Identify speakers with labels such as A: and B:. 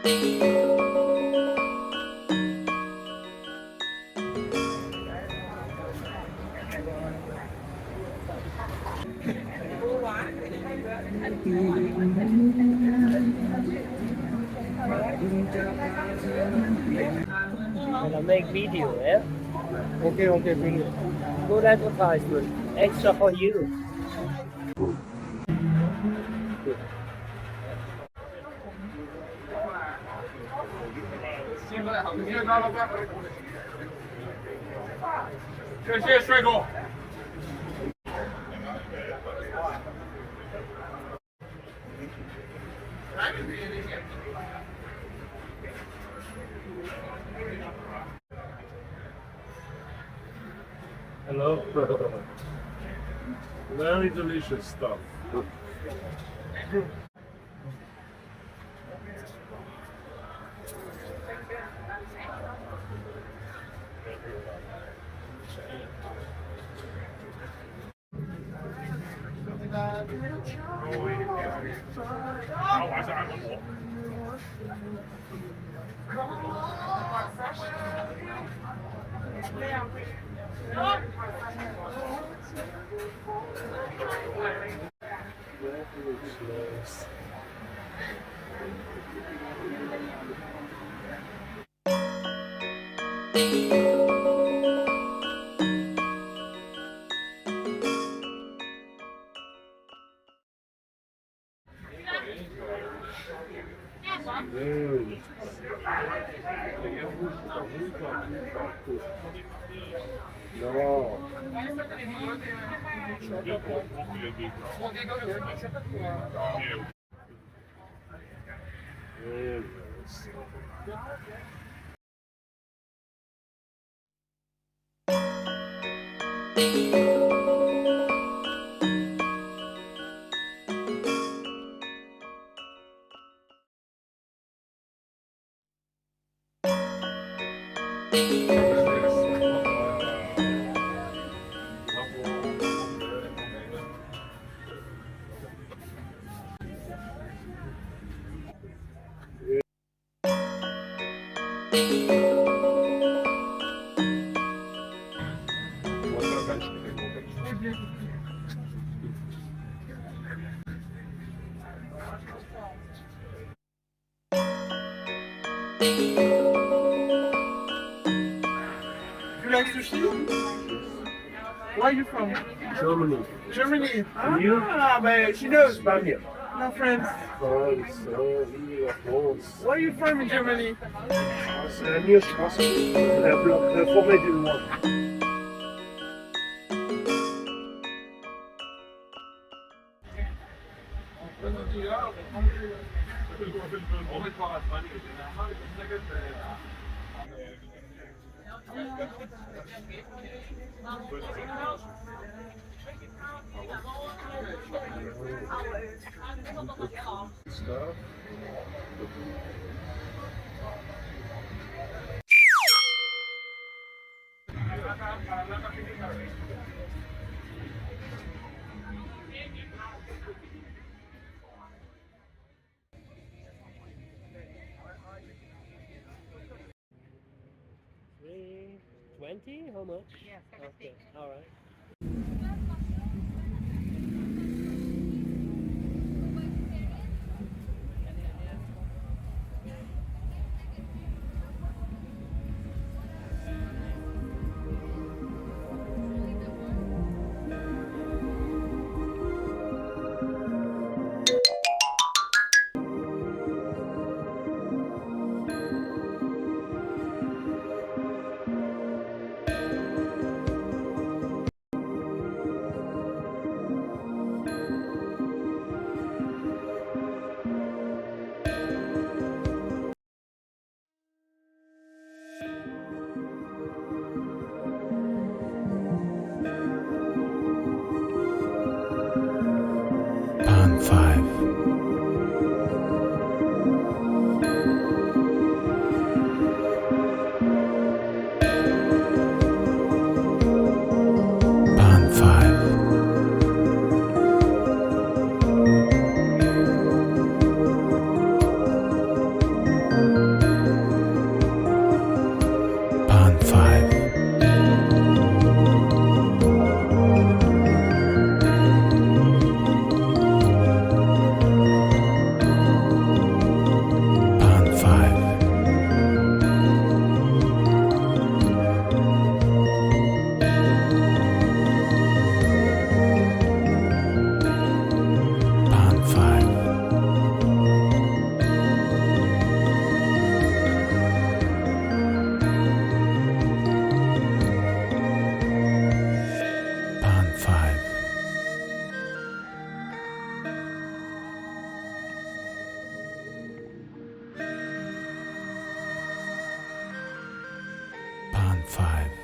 A: When I make video, yeah?
B: Okay, okay, brilliant.
A: Good advertisement. Extra for you.
B: Hello. Very delicious stuff. No. You like sushi? Where are you from? Germany. Germany?
C: You?
B: But she knows.
C: Espagne.
B: No friends.
C: France, oui, la France.
B: Where are you from in Germany?
C: C'est la mieux, je pense. La forêt du Loire. Stuff.
A: $3.20? How much?
D: Yeah, 70.
A: Okay, all right.
C: 5.